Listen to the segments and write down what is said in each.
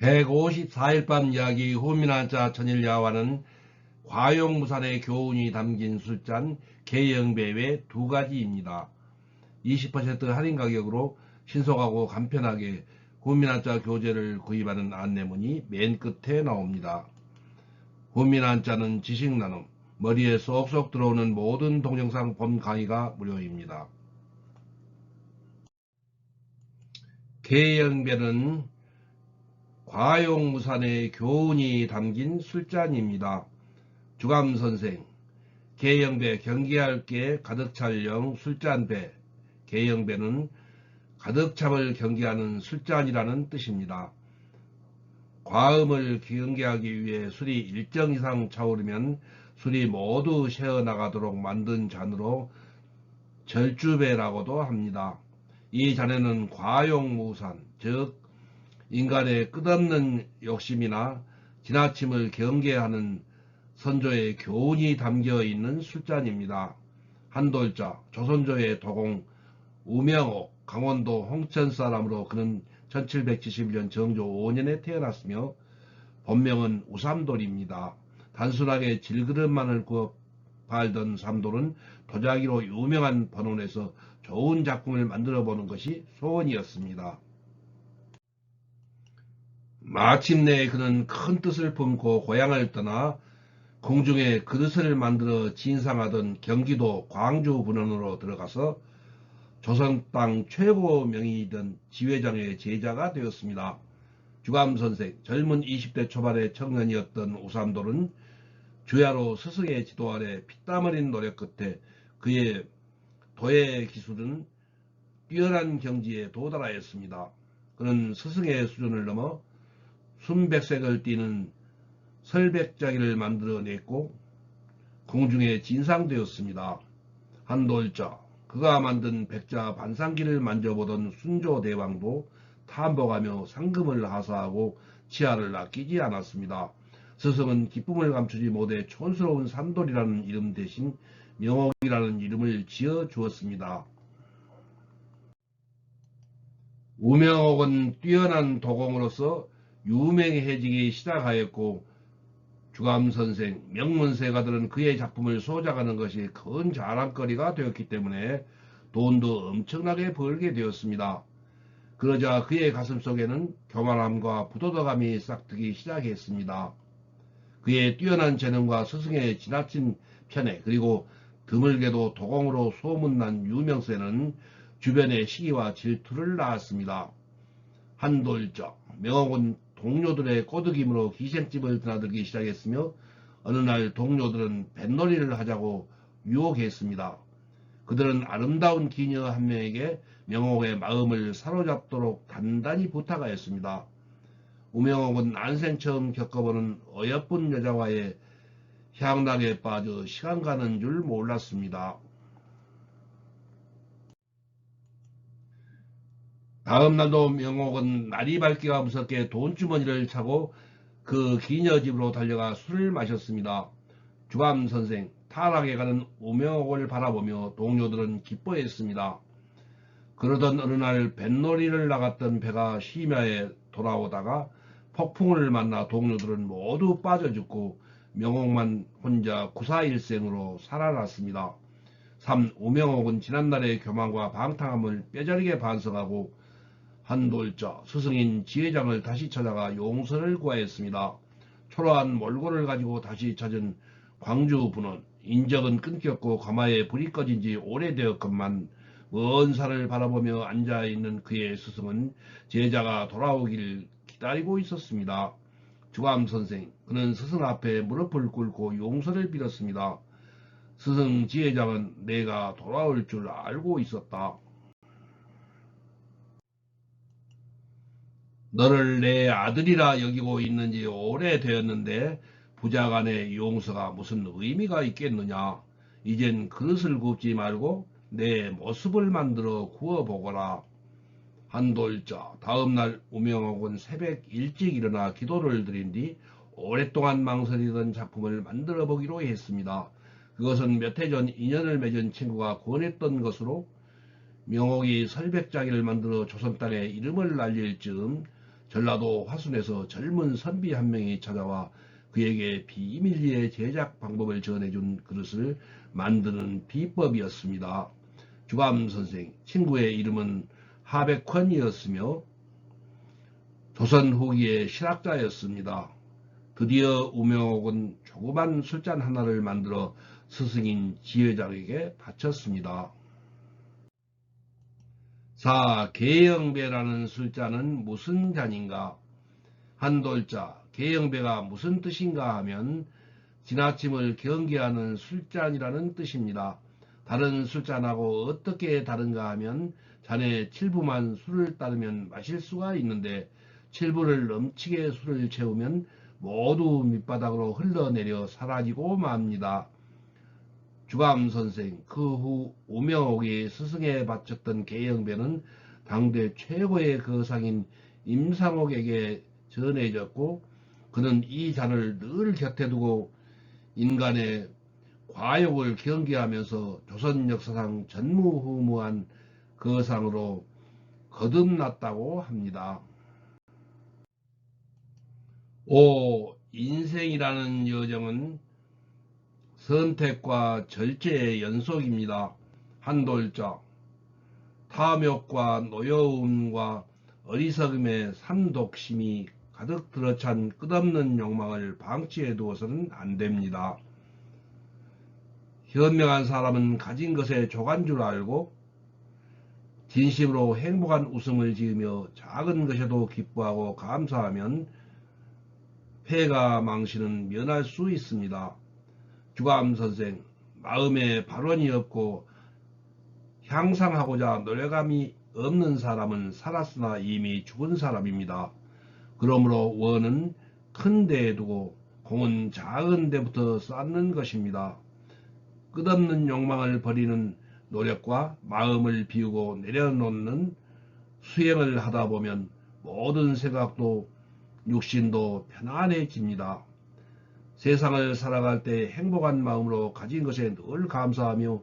154일 밤 이야기 후미난자 천일야화는 과용무산의 교훈이 담긴 술잔 개영배 외 두 가지입니다. 20% 할인 가격으로 신속하고 간편하게 후미난자 교재를 구입하는 안내문이 맨 끝에 나옵니다. 후미난자는 지식나눔, 머리에 쏙쏙 들어오는 모든 동영상 본 강의가 무료입니다. 개영배는 과용무산의 교훈이 담긴 술잔입니다. 주감선생, 개영배 경기할 게 가득 찰령 술잔배. 개영배는 가득 참을 경기하는 술잔이라는 뜻입니다. 과음을 경계하기 위해 술이 일정 이상 차오르면 술이 모두 새어나가도록 만든 잔으로 절주배라고도 합니다. 이 잔에는 과용무산, 즉 인간의 끝없는 욕심이나 지나침을 경계하는 선조의 교훈이 담겨 있는 술잔입니다. 한돌자, 조선조의 도공 우명옥, 강원도 홍천 사람으로 그는 1771년 정조 5년에 태어났으며 본명은 우삼돌입니다. 단순하게 질그릇만을 구워 팔던 삼돌은 도자기로 유명한 번원에서 좋은 작품을 만들어 보는 것이 소원이었습니다. 마침내 그는 큰 뜻을 품고 고향을 떠나 궁중에 그릇을 만들어 진상하던 경기도 광주 분원으로 들어가서 조선 땅 최고 명의이던 지회장의 제자가 되었습니다. 주감선생, 젊은 20대 초반의 청년이었던 우삼돌은 주야로 스승의 지도 아래 피땀 흘린 노력 끝에 그의 도예 기술은 뛰어난 경지에 도달하였습니다. 그는 스승의 수준을 넘어 순백색을 띠는 설백자기를 만들어냈고 궁중에 진상되었습니다. 한돌자, 그가 만든 백자 반상기를 만져보던 순조대왕도 탐복하며 상금을 하사하고 치아를 아끼지 않았습니다. 스승은 기쁨을 감추지 못해 촌스러운 삼돌이라는 이름 대신 명옥이라는 이름을 지어 주었습니다. 우명옥은 뛰어난 도공으로서 유명해지기 시작하였고 주감선생, 명문세가들은 그의 작품을 소장하는 것이 큰 자랑거리가 되었기 때문에 돈도 엄청나게 벌게 되었습니다. 그러자 그의 가슴속에는 교만함과 부도덕함이 싹트기 시작했습니다. 그의 뛰어난 재능과 스승의 지나친 편애 그리고 드물게도 도공으로 소문난 유명세는 주변의 시기와 질투를 낳았습니다. 한돌자, 명옥은 동료들의 꼬드김으로 기생집을 드나들기 시작했으며 어느 날 동료들은 뱃놀이를 하자고 유혹했습니다. 그들은 아름다운 기녀 한 명에게 명옥의 마음을 사로잡도록 단단히 부탁하였습니다. 우명옥은 난생 처음 겪어보는 어여쁜 여자와의 향락에 빠져 시간 가는 줄 몰랐습니다. 다음날도 명옥은 날이 밝기가 무섭게 돈주머니를 차고 그 기녀 집으로 달려가 술을 마셨습니다. 주감선생, 타락에 가는 우명옥을 바라보며 동료들은 기뻐했습니다. 그러던 어느 날 뱃놀이를 나갔던 배가 심야에 돌아오다가 폭풍을 만나 동료들은 모두 빠져 죽고 명옥만 혼자 구사일생으로 살아났습니다. 우명옥은 지난날의 교만과 방탕함을 뼈저리게 반성하고 한돌자, 스승인 지회장을 다시 찾아가 용서를 구하였습니다. 초라한 몰골을 가지고 다시 찾은 광주 분원, 인적은 끊겼고 가마에 불이 꺼진 지 오래되었건만 먼 산을 바라보며 앉아있는 그의 스승은 제자가 돌아오길 기다리고 있었습니다. 주감선생, 그는 스승 앞에 무릎을 꿇고 용서를 빌었습니다. 스승 지회장은 내가 돌아올 줄 알고 있었다. 너를 내 아들이라 여기고 있는지 오래되었는데 부자간의 용서가 무슨 의미가 있겠느냐. 이젠 그릇을 굽지 말고 내 모습을 만들어 구워보거라. 한돌자, 다음날 우명옥은 새벽 일찍 일어나 기도를 드린 뒤 오랫동안 망설이던 작품을 만들어 보기로 했습니다. 그것은 몇 해 전 인연을 맺은 친구가 권했던 것으로 명옥이 설백자기를 만들어 조선 땅에 이름을 날릴 즈음 전라도 화순에서 젊은 선비 한 명이 찾아와 그에게 비밀리에 제작 방법을 전해준 그릇을 만드는 비법이었습니다. 주밤 선생, 친구의 이름은 하백헌이었으며 조선 후기의 실학자였습니다. 드디어 우명옥은 조그만 술잔 하나를 만들어 스승인 지회장에게 바쳤습니다. 자, 계영배라는 술잔은 무슨 잔인가? 한돌자, 계영배가 무슨 뜻인가 하면 지나침을 경계하는 술잔이라는 뜻입니다. 다른 술잔하고 어떻게 다른가 하면 잔에 7부만 술을 따르면 마실 수가 있는데 7부를 넘치게 술을 채우면 모두 밑바닥으로 흘러내려 사라지고 맙니다. 주감 선생, 그 후 우명옥이 스승에 바쳤던 계영배는 당대 최고의 거상인 임상옥에게 전해졌고 그는 이 잔을 늘 곁에 두고 인간의 과욕을 경계하면서 조선 역사상 전무후무한 거상으로 거듭났다고 합니다. 5. 인생이라는 여정은 선택과 절제의 연속입니다. 한돌자, 탐욕과 노여움과 어리석음의 삼독심이 가득 들어찬 끝없는 욕망을 방치해 두어서는 안 됩니다. 현명한 사람은 가진 것에 족한 줄 알고 진심으로 행복한 웃음을 지으며 작은 것에도 기뻐하고 감사하면 폐가 망신은 면할 수 있습니다. 주감 선생, 마음에 발원이 없고 향상하고자 노력감이 없는 사람은 살았으나 이미 죽은 사람입니다. 그러므로 원은 큰 데에 두고 공은 작은 데부터 쌓는 것입니다. 끝없는 욕망을 버리는 노력과 마음을 비우고 내려놓는 수행을 하다 보면 모든 생각도 육신도 편안해집니다. 세상을 살아갈 때 행복한 마음으로 가진 것에 늘 감사하며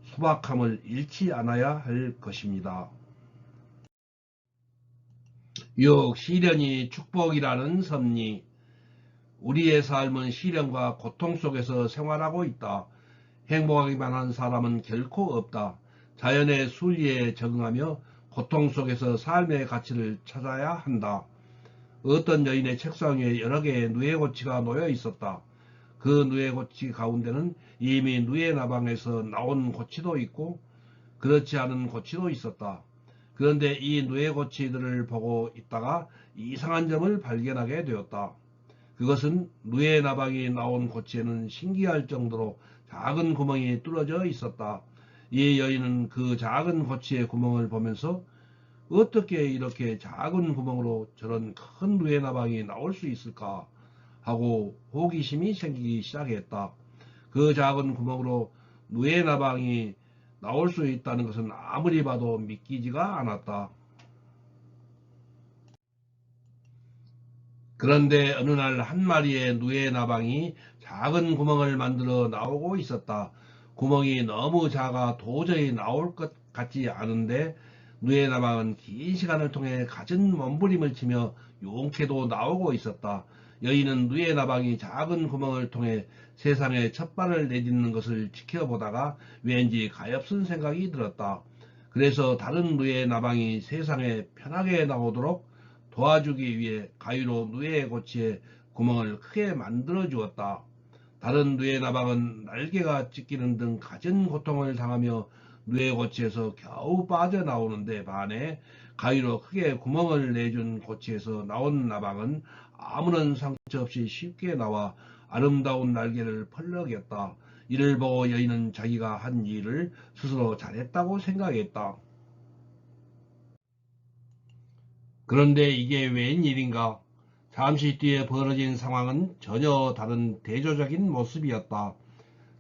소박함을 잃지 않아야 할 것입니다. 6. 시련이 축복이라는 섭리. 우리의 삶은 시련과 고통 속에서 생활하고 있다. 행복하기만 한 사람은 결코 없다. 자연의 순리에 적응하며 고통 속에서 삶의 가치를 찾아야 한다. 어떤 여인의 책상 위에 여러 개의 누에고치가 놓여 있었다. 그 누에고치 가운데는 이미 누에나방에서 나온 고치도 있고 그렇지 않은 고치도 있었다. 그런데 이 누에고치들을 보고 있다가 이상한 점을 발견하게 되었다. 그것은 누에나방이 나온 고치에는 신기할 정도로 작은 구멍이 뚫어져 있었다. 이 여인은 그 작은 고치의 구멍을 보면서 어떻게 이렇게 작은 구멍으로 저런 큰 누에나방이 나올 수 있을까 하고 호기심이 생기기 시작했다. 그 작은 구멍으로 누에나방이 나올 수 있다는 것은 아무리 봐도 믿기지가 않았다. 그런데 어느 날 한 마리의 누에나방이 작은 구멍을 만들어 나오고 있었다. 구멍이 너무 작아 도저히 나올 것 같지 않은데 누에나방은 긴 시간을 통해 갖은 몸부림을 치며 용케도 나오고 있었다. 여인은 누에나방이 작은 구멍을 통해 세상에 첫 발을 내딛는 것을 지켜보다가 왠지 가엾은 생각이 들었다. 그래서 다른 누에나방이 세상에 편하게 나오도록 도와주기 위해 가위로 누에 고치에 구멍을 크게 만들어 주었다. 다른 누에나방은 날개가 찢기는 등 갖은 고통을 당하며 누에고치에서 겨우 빠져나오는데 반해 가위로 크게 구멍을 내준 고치에서 나온 나방은 아무런 상처 없이 쉽게 나와 아름다운 날개를 펄럭였다. 이를 보고 여인은 자기가 한 일을 스스로 잘했다고 생각했다. 그런데 이게 웬일인가? 잠시 뒤에 벌어진 상황은 전혀 다른 대조적인 모습이었다.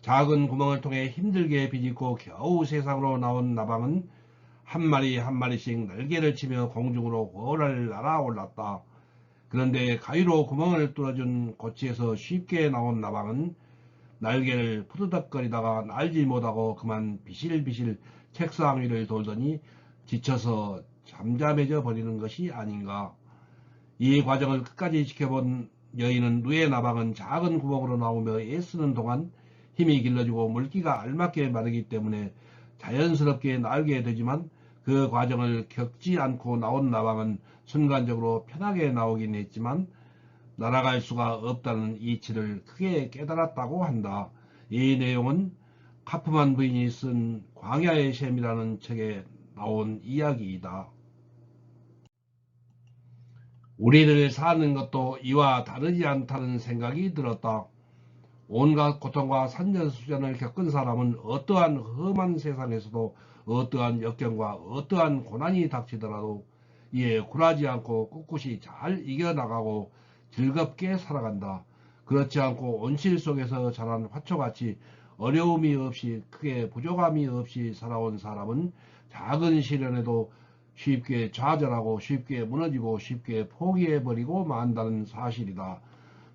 작은 구멍을 통해 힘들게 비집고 겨우 세상으로 나온 나방은 한 마리 한 마리씩 날개를 치며 공중으로 훨훨 날아올랐다. 그런데 가위로 구멍을 뚫어준 고치에서 쉽게 나온 나방은 날개를 푸드덕거리다가 날지 못하고 그만 비실비실 책상 위를 돌더니 지쳐서 잠잠해져 버리는 것이 아닌가. 이 과정을 끝까지 지켜본 여인은 누에 나방은 작은 구멍으로 나오며 애쓰는 동안 힘이 길러지고 물기가 알맞게 마르기 때문에 자연스럽게 나오게 되지만 그 과정을 겪지 않고 나온 나방은 순간적으로 편하게 나오긴 했지만 날아갈 수가 없다는 이치를 크게 깨달았다고 한다. 이 내용은 카프만 부인이 쓴 광야의 셈이라는 책에 나온 이야기이다. 우리들 사는 것도 이와 다르지 않다는 생각이 들었다. 온갖 고통과 산전수전을 겪은 사람은 어떠한 험한 세상에서도 어떠한 역경과 어떠한 고난이 닥치더라도 이에 굴하지 않고 꿋꿋이 잘 이겨나가고 즐겁게 살아간다. 그렇지 않고 온실 속에서 자란 화초같이 어려움이 없이 크게 부족함이 없이 살아온 사람은 작은 시련에도 쉽게 좌절하고 쉽게 무너지고 쉽게 포기해버리고 만다는 사실이다.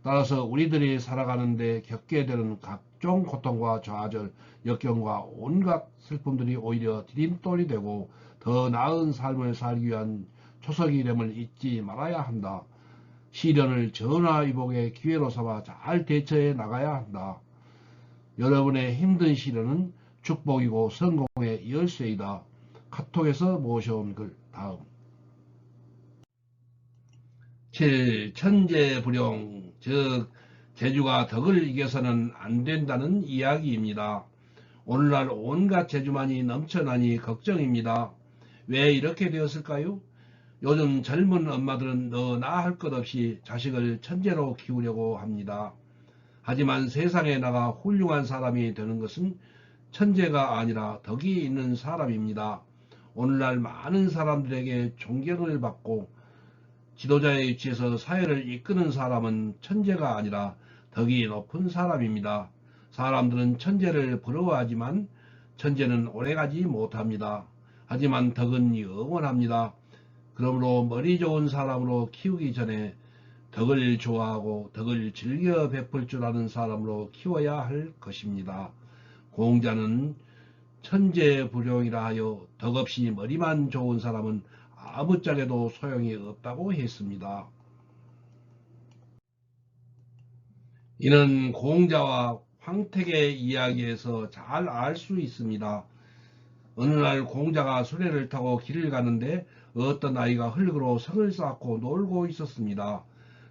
따라서 우리들이 살아가는데 겪게 되는 각종 고통과 좌절, 역경과 온갖 슬픔들이 오히려 디딤돌이 되고 더 나은 삶을 살기 위한 초석이 됨을 잊지 말아야 한다. 시련을 전화위복의 기회로 삼아 잘 대처해 나가야 한다. 여러분의 힘든 시련은 축복이고 성공의 열쇠이다. 카톡에서 모셔온 글 다음. 7. 천재불용, 즉 재주가 덕을 이겨서는 안 된다는 이야기입니다. 오늘날 온갖 재주만이 넘쳐나니 걱정입니다. 왜 이렇게 되었을까요? 요즘 젊은 엄마들은 너나 할 것 없이 자식을 천재로 키우려고 합니다. 하지만 세상에 나가 훌륭한 사람이 되는 것은 천재가 아니라 덕이 있는 사람입니다. 오늘날 많은 사람들에게 존경을 받고 지도자의 위치에서 사회를 이끄는 사람은 천재가 아니라 덕이 높은 사람입니다. 사람들은 천재를 부러워하지만 천재는 오래가지 못합니다. 하지만 덕은 영원합니다. 그러므로 머리 좋은 사람으로 키우기 전에 덕을 좋아하고 덕을 즐겨 베풀 줄 아는 사람으로 키워야 할 것입니다. 공자는 천재불용이라 하여 덕없이 머리만 좋은 사람은 아무짝에도 소용이 없다고 했습니다. 이는 공자와 황택의 이야기에서 잘 알 수 있습니다. 어느 날 공자가 수레를 타고 길을 가는데 어떤 아이가 흙으로 성을 쌓고 놀고 있었습니다.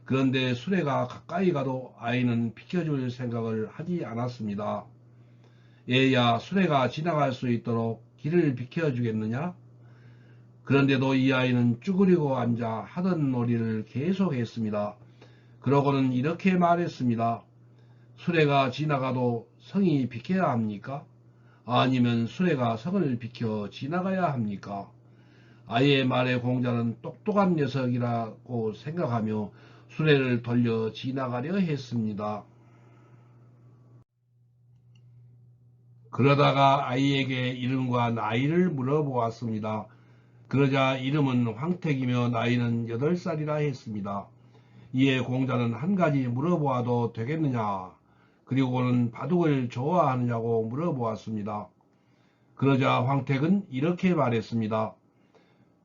그런데 수레가 가까이 가도 아이는 비켜줄 생각을 하지 않았습니다. 얘야, 수레가 지나갈 수 있도록 길을 비켜주겠느냐? 그런데도 이 아이는 쭈그리고 앉아 하던 놀이를 계속했습니다. 그러고는 이렇게 말했습니다. 수레가 지나가도 성이 비켜야 합니까? 아니면 수레가 성을 비켜 지나가야 합니까? 아이의 말에 공자는 똑똑한 녀석이라고 생각하며 수레를 돌려 지나가려 했습니다. 그러다가 아이에게 이름과 나이를 물어보았습니다. 그러자 이름은 황택이며 나이는 8살이라 했습니다. 이에 공자는 한 가지 물어보아도 되겠느냐? 그리고는 바둑을 좋아하느냐고 물어보았습니다. 그러자 황택은 이렇게 말했습니다.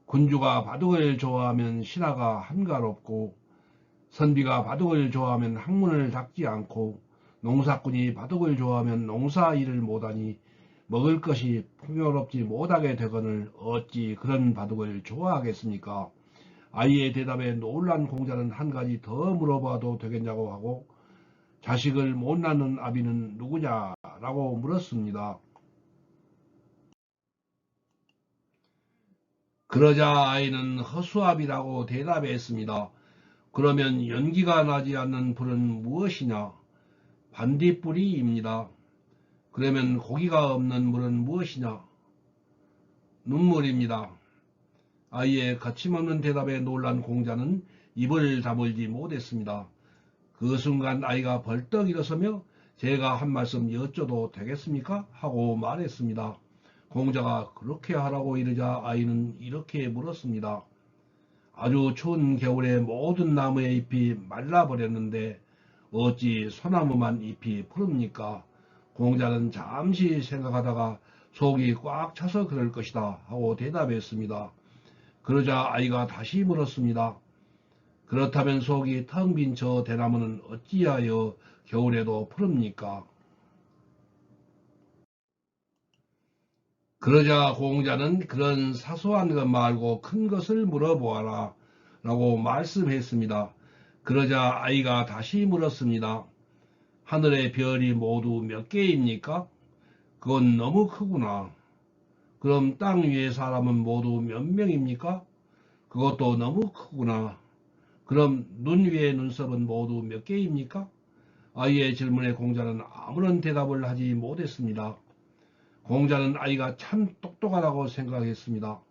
군주가 바둑을 좋아하면 신하가 한가롭고 선비가 바둑을 좋아하면 학문을 닦지 않고 농사꾼이 바둑을 좋아하면 농사 일을 못하니 먹을 것이 풍요롭지 못하게 되거늘 어찌 그런 바둑을 좋아하겠습니까? 아이의 대답에 놀란 공자는 한 가지 더 물어봐도 되겠냐고 하고 자식을 못 낳는 아비는 누구냐라고 물었습니다. 그러자 아이는 허수아비라고 대답했습니다. 그러면 연기가 나지 않는 불은 무엇이냐? 반딧불이입니다. 그러면 고기가 없는 물은 무엇이냐? 눈물입니다. 아이의 거침없는 대답에 놀란 공자는 입을 다물지 못했습니다. 그 순간 아이가 벌떡 일어서며 제가 한 말씀 여쭤도 되겠습니까? 하고 말했습니다. 공자가 그렇게 하라고 이르자 아이는 이렇게 물었습니다. 아주 추운 겨울에 모든 나무의 잎이 말라버렸는데 어찌 소나무만 잎이 푸릅니까? 공자는 잠시 생각하다가 속이 꽉 차서 그럴 것이다 하고 대답했습니다. 그러자 아이가 다시 물었습니다. 그렇다면 속이 텅 빈 저 대나무는 어찌하여 겨울에도 푸릅니까? 그러자 공자는 그런 사소한 것 말고 큰 것을 물어보아라 라고 말씀했습니다. 그러자 아이가 다시 물었습니다. 하늘의 별이 모두 몇 개입니까? 그건 너무 크구나. 그럼 땅 위의 사람은 모두 몇 명입니까? 그것도 너무 크구나. 그럼 눈 위의 눈썹은 모두 몇 개입니까? 아이의 질문에 공자는 아무런 대답을 하지 못했습니다. 공자는 아이가 참 똑똑하다고 생각했습니다.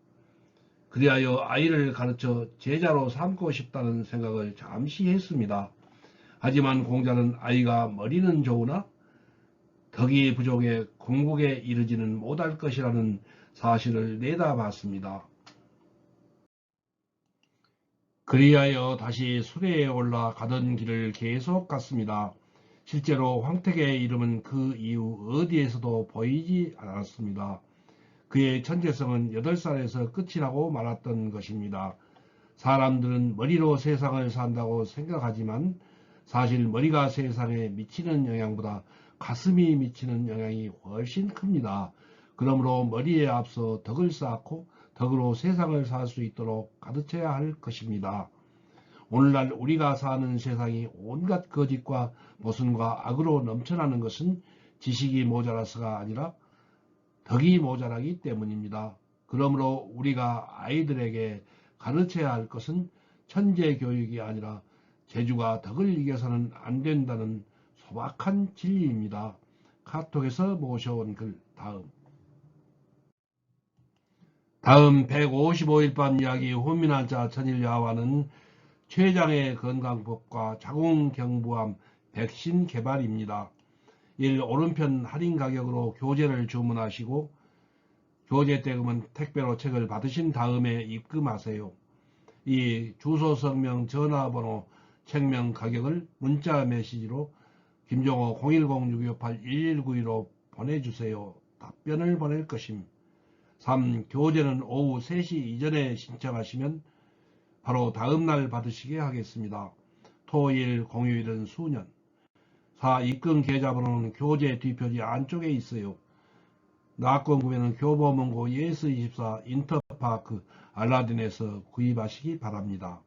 그리하여 아이를 가르쳐 제자로 삼고 싶다는 생각을 잠시 했습니다. 하지만 공자는 아이가 머리는 좋으나 덕이 부족해 궁극에 이르지는 못할 것이라는 사실을 내다봤습니다. 그리하여 다시 수레에 올라 가던 길을 계속 갔습니다. 실제로 황택의 이름은 그 이후 어디에서도 보이지 않았습니다. 그의 천재성은 8살에서 끝이 나고 말았던 것입니다. 사람들은 머리로 세상을 산다고 생각하지만 사실 머리가 세상에 미치는 영향보다 가슴이 미치는 영향이 훨씬 큽니다. 그러므로 머리에 앞서 덕을 쌓고 덕으로 세상을 살 수 있도록 가르쳐야 할 것입니다. 오늘날 우리가 사는 세상이 온갖 거짓과 모순과 악으로 넘쳐나는 것은 지식이 모자라서가 아니라 덕이 모자라기 때문입니다. 그러므로 우리가 아이들에게 가르쳐야 할 것은 천재 교육이 아니라 재주가 덕을 이겨서는 안 된다는 소박한 진리입니다. 카톡에서 모셔온 글 다음 155일 밤 이야기 혼민한자 천일야화는 췌장의 건강법과 자궁경부암 백신 개발입니다. 1. 오른편 할인 가격으로 교재를 주문하시고 교재 대금은 택배로 책을 받으신 다음에 입금하세요. 2. 주소, 성명, 전화번호, 책명 가격을 문자 메시지로 김종호 010-628-1192로 보내주세요. 답변을 보낼 것임. 3. 교재는 오후 3시 이전에 신청하시면 바로 다음날 받으시게 하겠습니다. 토일, 공휴일은 수년. 4. 입금 계좌번호는 교재 뒷표지 안쪽에 있어요. 낙권 구매는 교보문고 예스24 인터파크 알라딘에서 구입하시기 바랍니다.